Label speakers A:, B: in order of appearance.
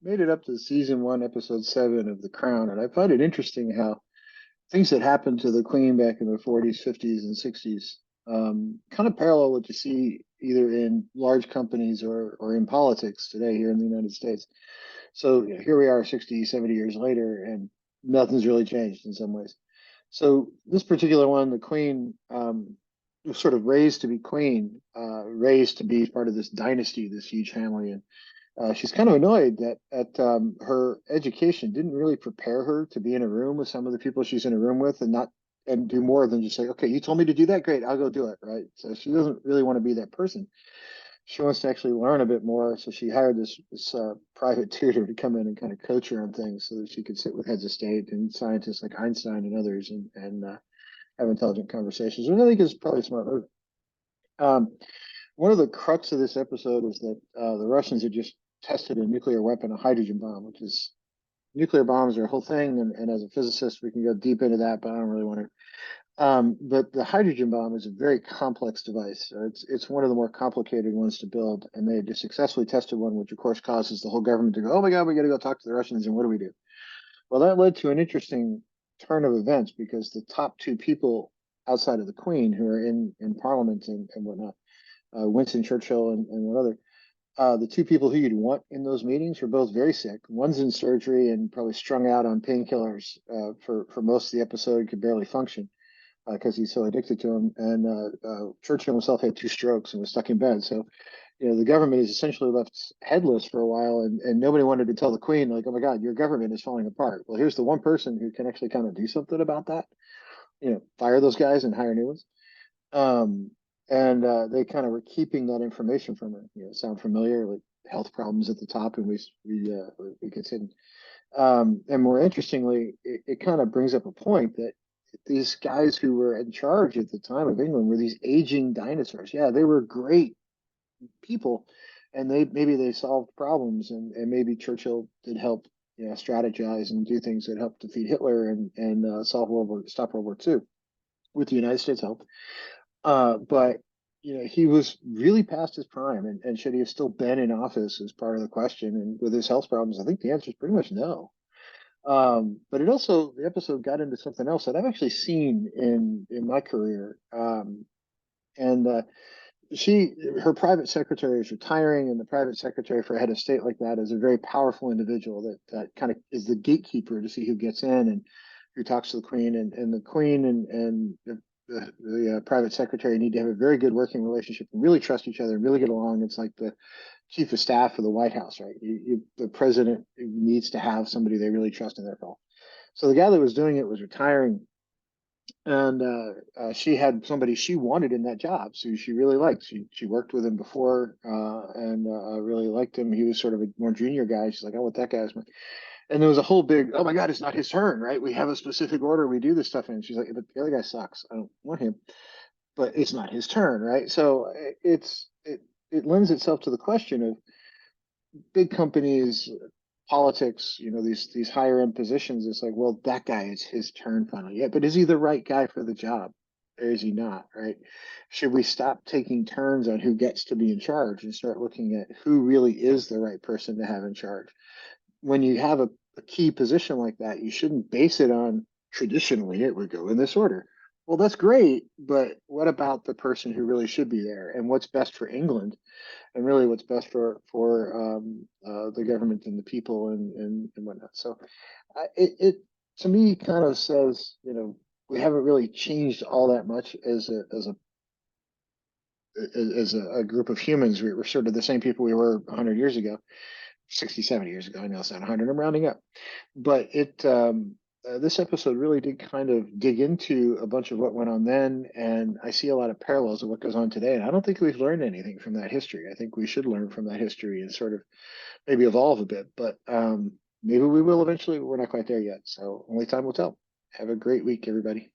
A: Made it up to season one, episode seven of The Crown, and I find it interesting how things that happened to the Queen back in the 40s, 50s, and 60s kind of parallel what you see either in large companies or in politics today here in the United States. So here we are 60, 70 years later, and nothing's really changed in some ways. So this particular one, the Queen, was sort of raised to be queen, raised to be part of this dynasty, this huge family, and she's kind of annoyed that her education didn't really prepare her to be in a room with some of the people she's in a room with and not and do more than just say, okay, you told me to do that, great, I'll go do it, right? So she doesn't really want to be that person. She wants to actually learn a bit more. So she hired this private tutor to come in and kind of coach her on things so that she could sit with heads of state and scientists like Einstein and others and have intelligent conversations. And I think it's probably a smart move. Um, One of the crux of this episode is that the Russians had just tested a nuclear weapon, a hydrogen bomb, which is nuclear bombs are a whole thing. And as a physicist, we can go deep into that, but I don't really want to. But the hydrogen bomb is a very complex device. It's one of the more complicated ones to build, and they just successfully tested one, which of course causes the whole government to go, "Oh my God, we got to go talk to the Russians." And what do we do? Well, that led to an interesting turn of events because the top two people outside of the Queen who are in Parliament and whatnot, Winston Churchill and one other. The two people who you'd want in those meetings were both very sick. One's in surgery and probably strung out on painkillers for most of the episode, could barely function because he's so addicted to them. And Churchill himself had two strokes and was stuck in bed. So, the government is essentially left headless for a while, and nobody wanted to tell the Queen, like, oh my God, your government is falling apart. Well, here's the one person who can actually kind of do something about that. Fire those guys and hire new ones. Um, and they kind of were keeping that information from her. Sound familiar? Like health problems at the top, and we gets hidden. And more interestingly, it kind of brings up a point that these guys who were in charge at the time of England were these aging dinosaurs. Yeah, they were great people, and maybe they solved problems, and maybe Churchill did help strategize and do things that helped defeat Hitler and stop World War II with the United States help. But he was really past his prime, and should he have still been in office is part of the question. And with his health problems, I think the answer is pretty much no. But the episode got into something else that I've actually seen in my career. And her private secretary is retiring, and the private secretary for a head of state like that is a very powerful individual that kind of is the gatekeeper to see who gets in and who talks to the Queen, and the Queen and the private secretary need to have a very good working relationship and really trust each other and really get along. It's like the chief of staff for the White House, right? The president needs to have somebody they really trust in their role. So the guy that was doing it was retiring, and she had somebody she wanted in that job, so she really liked. She worked with him before and really liked him. He was sort of a more junior guy. She's like, I want that guy as my. And there was a whole big, oh my God, it's not his turn, right? We have a specific order. We do this stuff. And she's like, but the other guy sucks. I don't want him. But it's not his turn, right? So it lends itself to the question of big companies, politics, these higher end positions. It's like, well, that guy is his turn finally. Yeah, but is he the right guy for the job? Or is he not, right? Should we stop taking turns on who gets to be in charge and start looking at who really is the right person to have in charge? When you have a key position like that, you shouldn't base it on traditionally it would go in this order. Well, that's great, but what about the person who really should be there, and what's best for England, and really what's best for the government and the people and whatnot. So, it to me kind of says, we haven't really changed all that much as a group of humans. We're sort of the same people we were 100 years ago, 60, 70 years ago. I know it's not 100. I'm rounding up, but this episode really did kind of dig into a bunch of what went on then, and I see a lot of parallels of what goes on today. And I don't think we've learned anything from that history. I think we should learn from that history and sort of maybe evolve a bit, but maybe we will eventually. We're not quite there yet, so only time will tell. Have a great week, everybody.